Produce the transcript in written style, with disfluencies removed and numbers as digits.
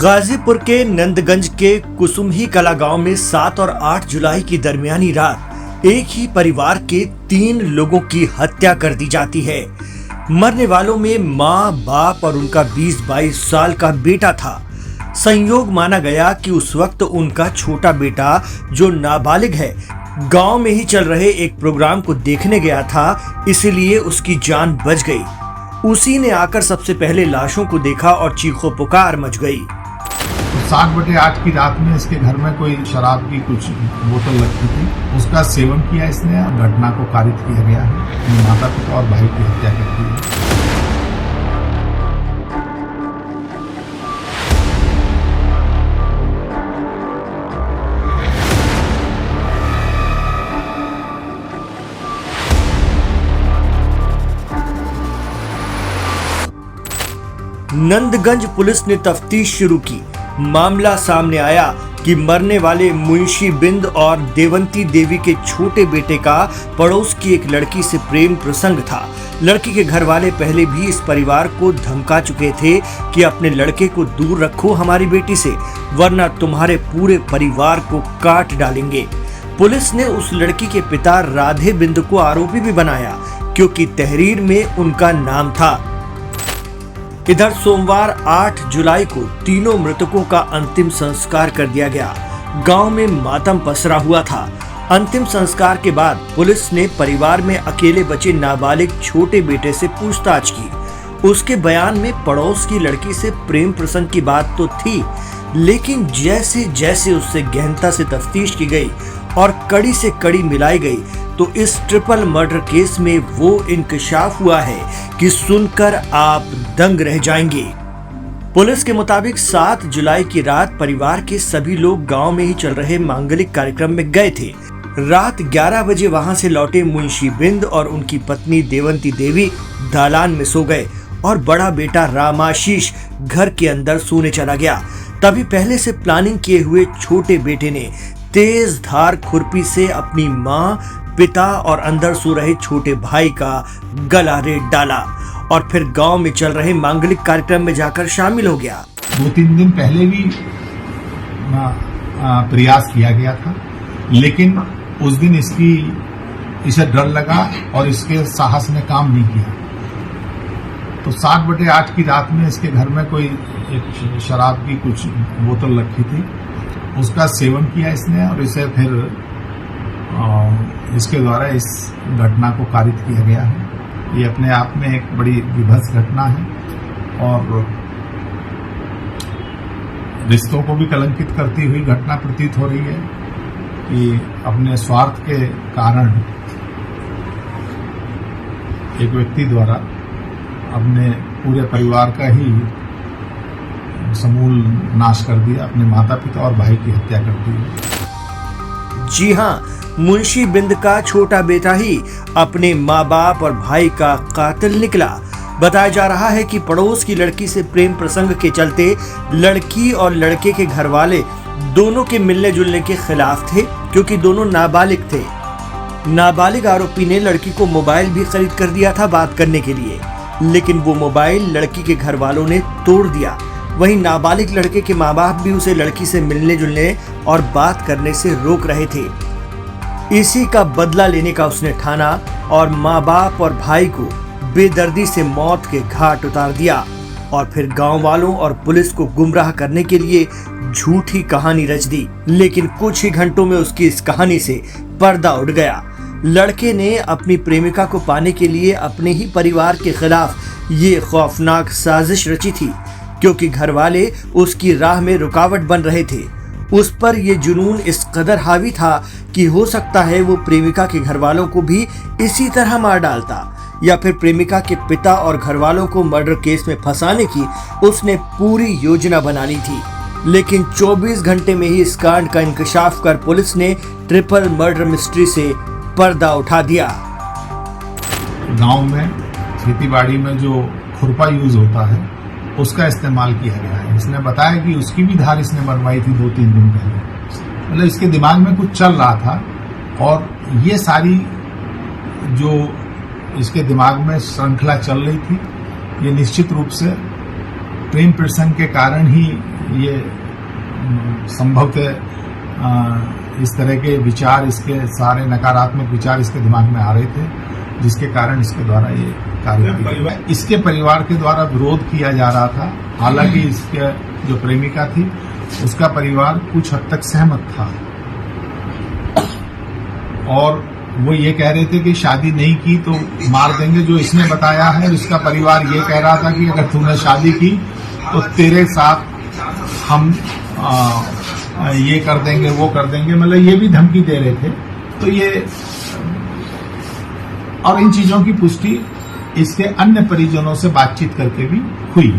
गाजीपुर के नंदगंज के कुसुमही कला गांव में 7 और 8 जुलाई की दरमियानी रात एक ही परिवार के 3 लोगों की हत्या कर दी जाती है। मरने वालों में मां, बाप और उनका 20-22 साल का बेटा था। संयोग माना गया कि उस वक्त उनका छोटा बेटा जो नाबालिग है गांव में ही चल रहे एक प्रोग्राम को देखने गया था, इसीलिए उसकी जान बच गई। उसी ने आकर सबसे पहले लाशों को देखा और चीखों पुकार मच गई। 7/8 की रात में इसके घर में कोई शराब की कुछ बोतल रखी थी, उसका सेवन किया इसने और घटना को कारित किया गया है। माता पिता और भाई की हत्या कर दी है। नंदगंज पुलिस ने तफ्तीश शुरू की। मामला सामने आया कि मरने वाले मुंशी बिंद और देवंती देवी के छोटे बेटे का पड़ोस की एक लड़की से प्रेम प्रसंग था। लड़की के घर वाले पहले भी इस परिवार को धमका चुके थे कि अपने लड़के को दूर रखो हमारी बेटी से, वरना तुम्हारे पूरे परिवार को काट डालेंगे। पुलिस ने उस लड़की के पिता राधे बिंद को आरोपी भी बनाया, क्योंकि तहरीर में उनका नाम था। इधर सोमवार 8 जुलाई को तीनों मृतकों का अंतिम संस्कार कर दिया गया। गांव में मातम पसरा हुआ था। अंतिम संस्कार के बाद पुलिस ने परिवार में अकेले बचे नाबालिग छोटे बेटे से पूछताछ की। उसके बयान में पड़ोस की लड़की से प्रेम प्रसंग की बात तो थी, लेकिन जैसे जैसे उससे गहनता से तफ्तीश की गई और कड़ी से कड़ी मिलाई गई, तो इस ट्रिपल मर्डर केस में वो इंकशाफ हुआ है कि सुनकर आप दंग रह जाएंगे। पुलिस के मुताबिक 7 जुलाई की रात परिवार के सभी लोग गांव में ही चल रहे मांगलिक कार्यक्रम में गए थे। रात 11 बजे वहां से लौटे मुंशी बिंद और उनकी पत्नी देवंती देवी दालान में सो गए और बड़ा बेटा रामाशीष घर के अंदर सोने चला गया। तभी पहले से प्लानिंग किए हुए छोटे बेटे ने तेज धार खुरपी से अपनी मां, पिता और अंदर सो रहे छोटे भाई का गला रेत डाला और फिर गांव में चल रहे मांगलिक कार्यक्रम में जाकर शामिल हो गया। 2-3 दिन पहले भी प्रयास किया गया था, लेकिन उस दिन इसे डर लगा और इसके साहस ने काम नहीं किया। तो 7/8 की रात में इसके घर में कोई एक शराब की कुछ बोतल रखी थी, उसका सेवन किया इसने और इसे फिर इसके द्वारा इस घटना को कारित किया गया है। ये अपने आप में एक बड़ी विभत्स घटना है और रिश्तों को भी कलंकित करती हुई घटना प्रतीत हो रही है कि अपने स्वार्थ के कारण एक व्यक्ति द्वारा अपने पूरे परिवार का ही समूल नाश कर दिया, अपने माता पिता और भाई की हत्या कर दी। जी हाँ, मुंशी बिंद का छोटा बेटा ही अपने माँ बाप और भाई का कातिल निकला। बताया जा रहा है कि पड़ोस की लड़की से प्रेम प्रसंग के चलते लड़की और लड़के के घर वाले दोनों के मिलने जुलने के खिलाफ थे, क्योंकि दोनों नाबालिग थे। नाबालिग आरोपी ने लड़की को मोबाइल भी खरीद कर दिया था बात करने के लिए, लेकिन वो मोबाइल लड़की के घर वालों ने तोड़ दिया। वहीं नाबालिग लड़के के माँ बाप भी उसे लड़की से मिलने जुलने और बात करने से रोक रहे थे। इसी का बदला लेने का उसने ठाना और माँ बाप और भाई को बेदर्दी से मौत के घाट उतार दिया और फिर गांव वालों और पुलिस को गुमराह करने के लिए झूठी कहानी रच दी। लेकिन कुछ ही घंटों में उसकी इस कहानी से पर्दा उठ गया। लड़के ने अपनी प्रेमिका को पाने के लिए अपने ही परिवार के खिलाफ ये खौफनाक साजिश रची थी, क्योंकि घर वाले उसकी राह में रुकावट बन रहे थे। उस पर ये जुनून इस कदर हावी था कि हो सकता है वो प्रेमिका के घर वालों को भी इसी तरह मार डालता, या फिर प्रेमिका के पिता और घर वालों को मर्डर केस में फंसाने की उसने पूरी योजना बना ली थी। लेकिन 24 घंटे में ही इस कांड का इंकशाफ कर पुलिस ने ट्रिपल मर्डर मिस्ट्री से पर्दा उठा दिया। गांव में खेतीबाड़ी में जो खुरपा यूज होता है उसका इस्तेमाल किया गया है। इसने बताया कि उसकी भी धार इसने बनवाई थी 2-3 दिन पहले। मतलब इसके दिमाग में कुछ चल रहा था और ये सारी जो इसके दिमाग में श्रृंखला चल रही थी, ये निश्चित रूप से प्रेम प्रसंग के कारण ही ये संभवतः इस तरह के विचार, इसके सारे नकारात्मक विचार इसके दिमाग में आ रहे थे, जिसके कारण इसके द्वारा ये कार्य किया। इसके परिवार के द्वारा विरोध किया जा रहा था। हालांकि इसके जो प्रेमिका थी उसका परिवार कुछ हद तक सहमत था और वो ये कह रहे थे कि शादी नहीं की तो मार देंगे। जो इसने बताया है, इसका परिवार ये कह रहा था कि अगर तूने शादी की तो तेरे साथ हम ये कर देंगे, वो कर देंगे, मतलब ये भी धमकी दे रहे थे। तो ये और इन चीजों की पुष्टि इसके अन्य परिजनों से बातचीत करके भी हुई।